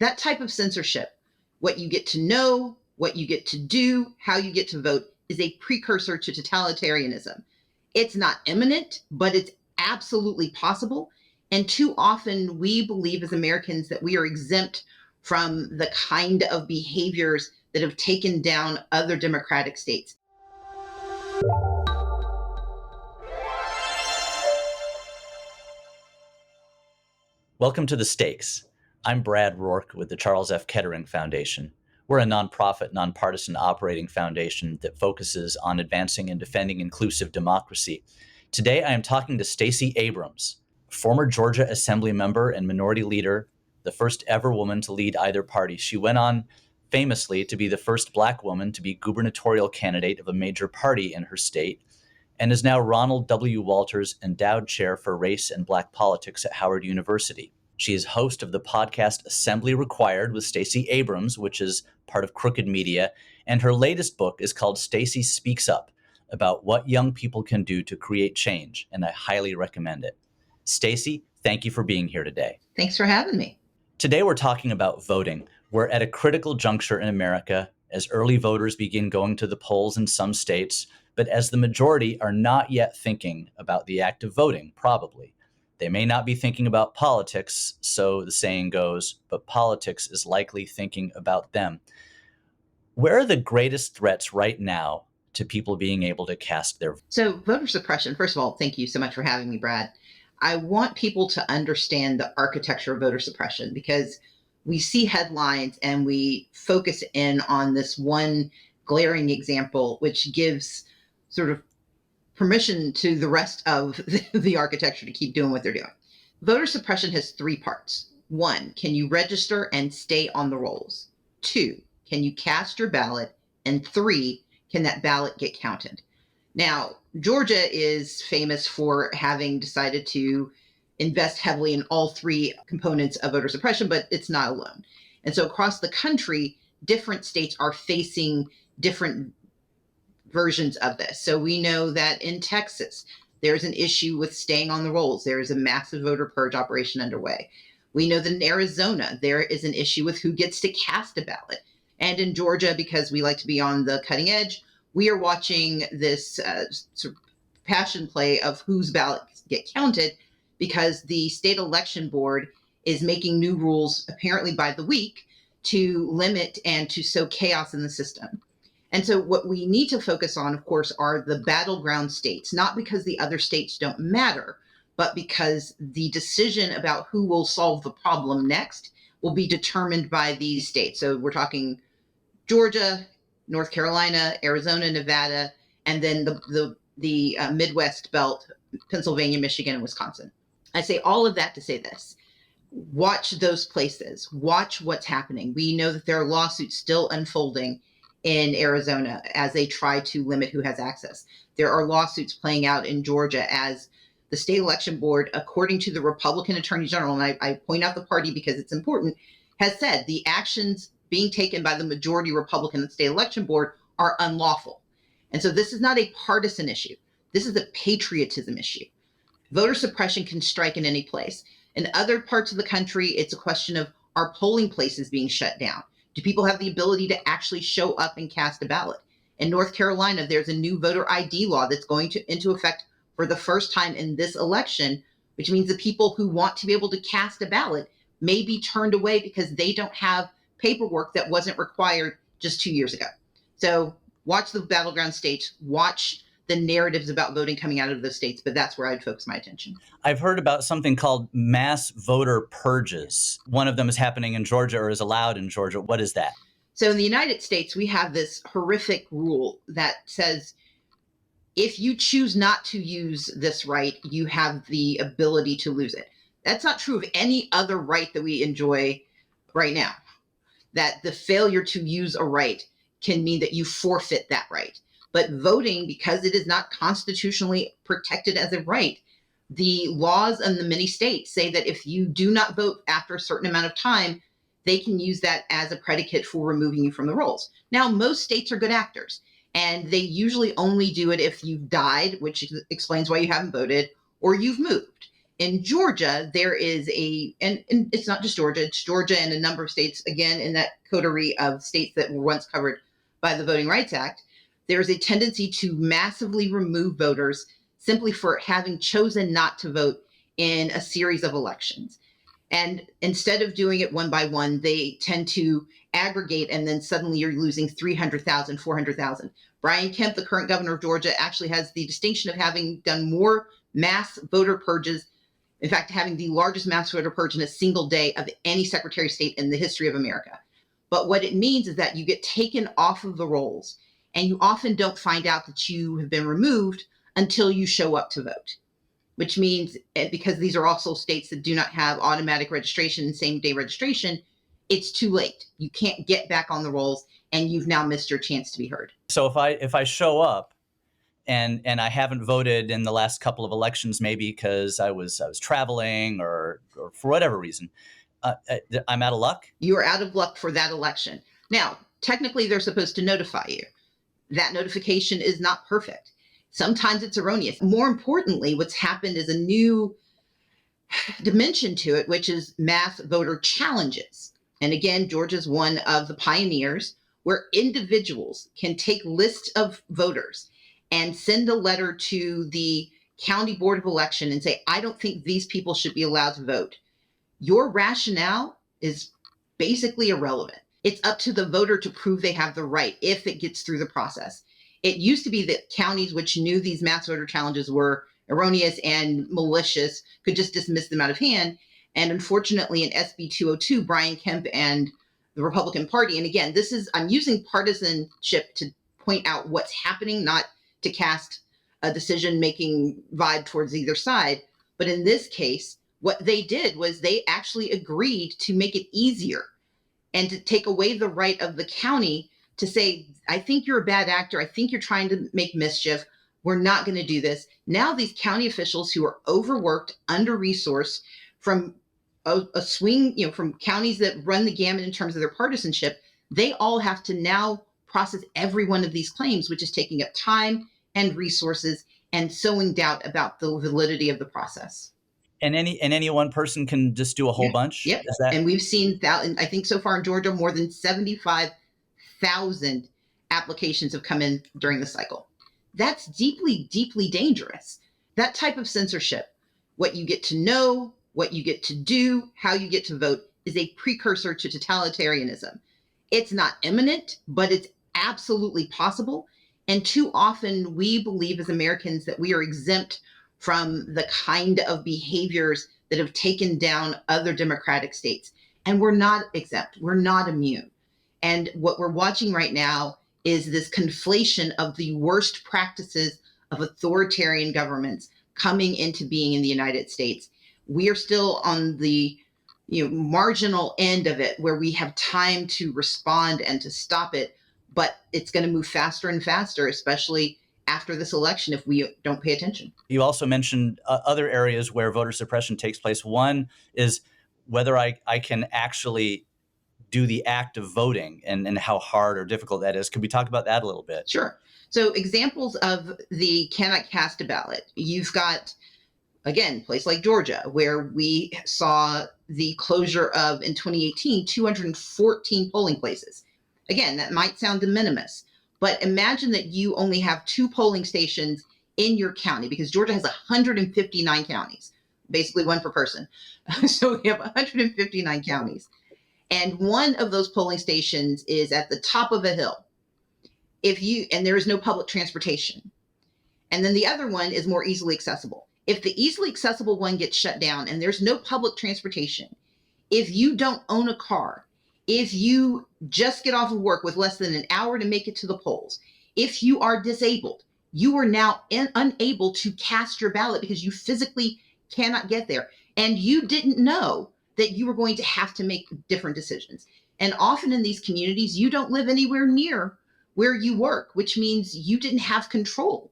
That type of censorship, what you get to know, what you get to do, how you get to vote, is a precursor to totalitarianism. It's not imminent, but it's absolutely possible. And too often we believe as Americans that we are exempt from the kind of behaviors that have taken down other democratic states. Welcome to The Stakes. I'm Brad Rourke with the Charles F. Kettering Foundation. We're a nonprofit, nonpartisan operating foundation that focuses on advancing and defending inclusive democracy. Today, I am talking to Stacey Abrams, former Georgia Assembly member and minority leader, the first ever woman to lead either party. She went on famously to be the first Black woman to be gubernatorial candidate of a major party in her state, and is now Ronald W. Walters Endowed Chair for Race and Black Politics at Howard University. She is host of the podcast Assembly Required with Stacey Abrams, which is part of Crooked Media, and her latest book is called Stacey Speaks Up, about what young people can do to create change, and I highly recommend it. Stacey, thank you for being here today. Thanks for having me. Today we're talking about voting. We're at a critical juncture in America as early voters begin going to the polls in some states, but as the majority are not yet thinking about the act of voting, probably. They may not be thinking about politics, so the saying goes, but politics is likely thinking about them. Where are the greatest threats right now to people being able to cast their vote? So voter suppression, first of all, thank you so much for having me, Brad. I want people to understand the architecture of voter suppression because we see headlines and we focus in on this one glaring example, which gives sort of permission to the rest of the architecture to keep doing what they're doing. Voter suppression has three parts. One, can you register and stay on the rolls? Two, can you cast your ballot? And three, can that ballot get counted? Now, Georgia is famous for having decided to invest heavily in all three components of voter suppression, but it's not alone. And so across the country, different states are facing different versions of this. So we know that in Texas, there's an issue with staying on the rolls. There is a massive voter purge operation underway. We know that in Arizona, there is an issue with who gets to cast a ballot. And in Georgia, because we like to be on the cutting edge, we are watching this sort of passion play of whose ballots get counted because the state election board is making new rules, apparently by the week, to limit and to sow chaos in the system. And so what we need to focus on, of course, are the battleground states, not because the other states don't matter, but because the decision about who will solve the problem next will be determined by these states. So we're talking Georgia, North Carolina, Arizona, Nevada, and then the Midwest belt, Pennsylvania, Michigan, and Wisconsin. I say all of that to say this. Watch those places. Watch what's happening. We know that there are lawsuits still unfolding in Arizona as they try to limit who has access. There are lawsuits playing out in Georgia as the state election board, according to the Republican Attorney General, and I point out the party because it's important, has said the actions being taken by the majority Republican state election board are unlawful. And so this is not a partisan issue. This is a patriotism issue. Voter suppression can strike in any place. In other parts of the country, it's a question of are polling places being shut down? Do people have the ability to actually show up and cast a ballot? In North Carolina, there's a new voter ID law that's going into effect for the first time in this election, which means the people who want to be able to cast a ballot may be turned away because they don't have paperwork that wasn't required just 2 years ago. So watch the battleground states, watch the narratives about voting coming out of those states, but that's where I'd focus my attention. I've heard about something called mass voter purges. One of them is happening in Georgia or is allowed in Georgia. What is that? So in the United States, we have this horrific rule that says if you choose not to use this right, you have the ability to lose it. That's not true of any other right that we enjoy right now. That the failure to use a right can mean that you forfeit that right. But voting, because it is not constitutionally protected as a right, the laws in the many states say that if you do not vote after a certain amount of time, they can use that as a predicate for removing you from the rolls. Now, most states are good actors, and they usually only do it if you've died, which explains why you haven't voted, or you've moved. In Georgia, there is and it's not just Georgia, it's Georgia and a number of states, again, in that coterie of states that were once covered by the Voting Rights Act. There's a tendency to massively remove voters simply for having chosen not to vote in a series of elections. And instead of doing it one by one, they tend to aggregate, and then suddenly you're losing 300,000, 400,000. Brian Kemp, the current governor of Georgia, actually has the distinction of having done more mass voter purges, in fact, having the largest mass voter purge in a single day of any Secretary of State in the history of America. But what it means is that you get taken off of the rolls, and you often don't find out that you have been removed until you show up to vote, which means, because these are also states that do not have automatic registration and same day registration, it's too late. You can't get back on the rolls, and you've now missed your chance to be heard. So if I show up and I haven't voted in the last couple of elections, maybe because I was traveling or for whatever reason, I'm out of luck? You are out of luck for that election. Now, technically, they're supposed to notify you. That notification is not perfect. Sometimes it's erroneous. More importantly, what's happened is a new dimension to it, which is mass voter challenges. And again, Georgia's one of the pioneers where individuals can take lists of voters and send a letter to the county board of election and say, I don't think these people should be allowed to vote. Your rationale is basically irrelevant. It's up to the voter to prove they have the right if it gets through the process. It used to be that counties which knew these mass voter challenges were erroneous and malicious could just dismiss them out of hand. And unfortunately, in SB 202, Brian Kemp and the Republican Party, and again, I'm using partisanship to point out what's happening, not to cast a decision-making vibe towards either side. But in this case, what they did was they actually agreed to make it easier and to take away the right of the county to say, I think you're a bad actor. I think you're trying to make mischief. We're not going to do this. Now these county officials who are overworked, under-resourced from a swing, from counties that run the gamut in terms of their partisanship, they all have to now process every one of these claims, which is taking up time and resources and sowing doubt about the validity of the process. And any one person can just do a whole bunch? Yep. And we've seen that, I think so far in Georgia, more than 75,000 applications have come in during the cycle. That's deeply, deeply dangerous. That type of censorship, what you get to know, what you get to do, how you get to vote, is a precursor to totalitarianism. It's not imminent, but it's absolutely possible. And too often we believe as Americans that we are exempt from the kind of behaviors that have taken down other democratic states. And we're not exempt. We're not immune. And what we're watching right now is this conflation of the worst practices of authoritarian governments coming into being in the United States. We are still on the marginal end of it where we have time to respond and to stop it, but it's going to move faster and faster, especially after this election if we don't pay attention. You also mentioned other areas where voter suppression takes place. One is whether I can actually do the act of voting and how hard or difficult that is. Could we talk about that a little bit? Sure. So examples of the cannot cast a ballot. You've got, again, a place like Georgia, where we saw the closure of, in 2018, 214 polling places. Again, that might sound de minimis, but imagine that you only have 2 polling stations in your county, because Georgia has 159 counties, basically one per person. So we have 159 counties. And one of those polling stations is at the top of a hill. And there is no public transportation. And then the other one is more easily accessible. If the easily accessible one gets shut down and there's no public transportation, if you don't own a car, if you just get off of work with less than an hour to make it to the polls, if you are disabled, you are now unable to cast your ballot because you physically cannot get there. And you didn't know that you were going to have to make different decisions. And often in these communities, you don't live anywhere near where you work, which means you didn't have control.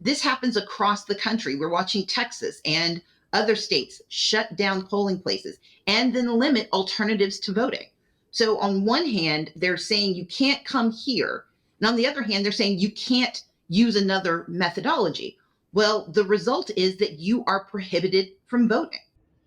This happens across the country. We're watching Texas and other states shut down polling places and then limit alternatives to voting. So on one hand, they're saying you can't come here. And on the other hand, they're saying you can't use another methodology. Well, the result is that you are prohibited from voting.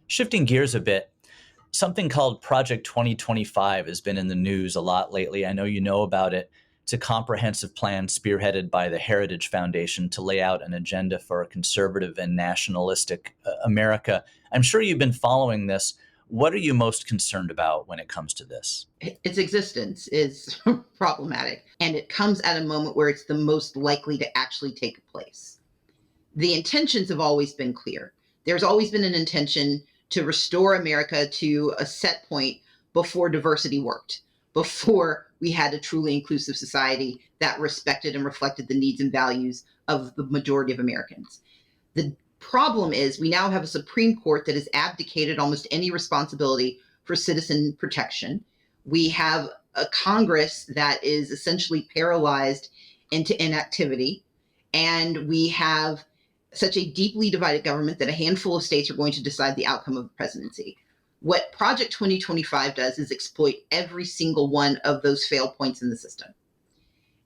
Shifting gears a bit, something called Project 2025 has been in the news a lot lately. I know you know about it. It's a comprehensive plan spearheaded by the Heritage Foundation to lay out an agenda for a conservative and nationalistic America. I'm sure you've been following this. What are you most concerned about when it comes to this? Its existence is problematic, and it comes at a moment where it's the most likely to actually take place. The intentions have always been clear. There's always been an intention to restore America to a set point before diversity worked, before we had a truly inclusive society that respected and reflected the needs and values of the majority of Americans. The problem is we now have a Supreme Court that has abdicated almost any responsibility for citizen protection. We have a Congress that is essentially paralyzed into inactivity, and we have such a deeply divided government that a handful of states are going to decide the outcome of the presidency. What Project 2025 does is exploit every single one of those fail points in the system.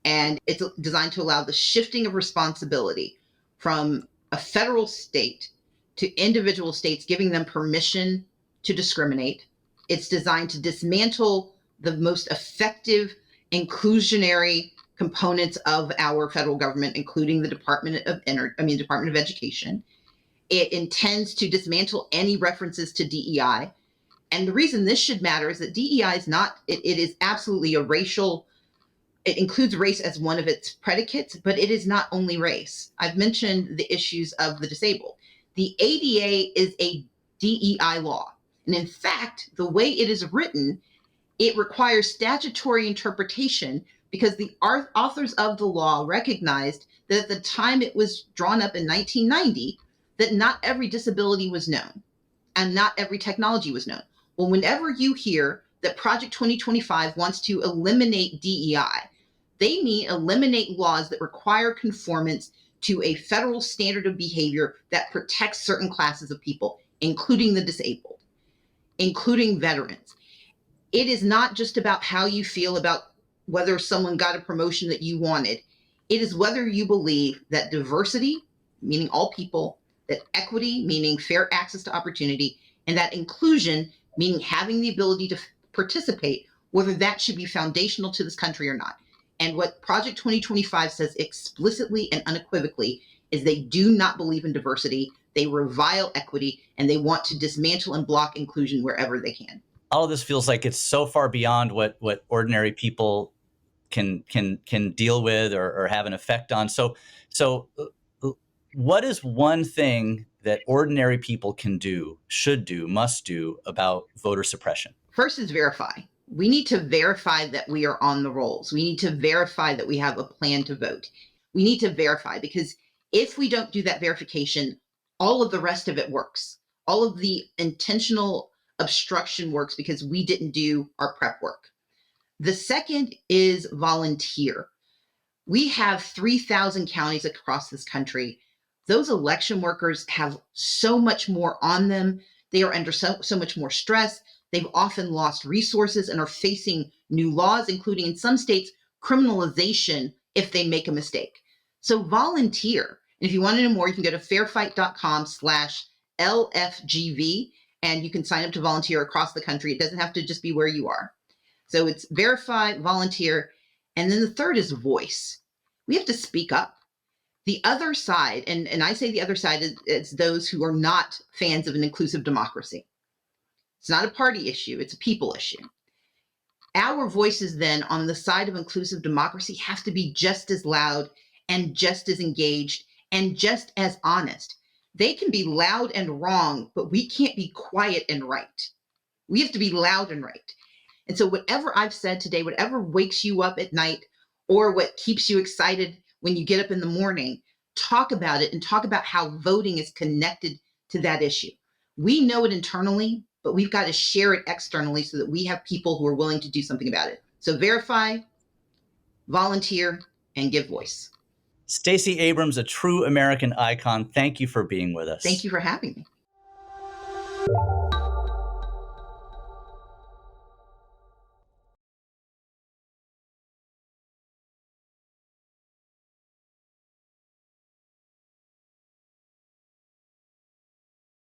And it's designed to allow the shifting of responsibility from a federal state to individual states, giving them permission to discriminate. It's designed to dismantle the most effective inclusionary components of our federal government, including the Department of Education. It intends to dismantle any references to DEI. And the reason this should matter is that DEI is not, it is absolutely a racial, it includes race as one of its predicates, but it is not only race. I've mentioned the issues of the disabled. The ADA is a DEI law. And in fact, the way it is written, it requires statutory interpretation because the authors of the law recognized that at the time it was drawn up in 1990, that not every disability was known and not every technology was known. Well, whenever you hear that Project 2025 wants to eliminate DEI, they mean eliminate laws that require conformance to a federal standard of behavior that protects certain classes of people, including the disabled, including veterans. It is not just about how you feel about whether someone got a promotion that you wanted. It is whether you believe that diversity, meaning all people, that equity, meaning fair access to opportunity, and that inclusion, meaning having the ability to participate, whether that should be foundational to this country or not. And what Project 2025 says explicitly and unequivocally is they do not believe in diversity, they revile equity, and they want to dismantle and block inclusion wherever they can. All of this feels like it's so far beyond what ordinary people can deal with or have an effect on. So what is one thing that ordinary people can do, should do, must do about voter suppression? First is verify. We need to verify that we are on the rolls. We need to verify that we have a plan to vote. We need to verify, because if we don't do that verification, all of the rest of it works. All of the intentional obstruction works because we didn't do our prep work. The second is volunteer. We have 3,000 counties across this country. Those election workers have so much more on them. They are under so much more stress. They've often lost resources and are facing new laws, including in some states, criminalization if they make a mistake. So volunteer. And if you want to know more, you can go to fairfight.com/LFGV and you can sign up to volunteer across the country. It doesn't have to just be where you are. So it's verify, volunteer. And then the third is voice. We have to speak up. The other side, and I say the other side is those who are not fans of an inclusive democracy. It's not a party issue, it's a people issue. Our voices then on the side of inclusive democracy have to be just as loud and just as engaged and just as honest. They can be loud and wrong, but we can't be quiet and right. We have to be loud and right. And so whatever I've said today, whatever wakes you up at night or what keeps you excited when you get up in the morning, talk about it and talk about how voting is connected to that issue. We know it internally, but we've got to share it externally so that we have people who are willing to do something about it. So verify, volunteer, and give voice. Stacey Abrams, a true American icon. Thank you for being with us. Thank you for having me.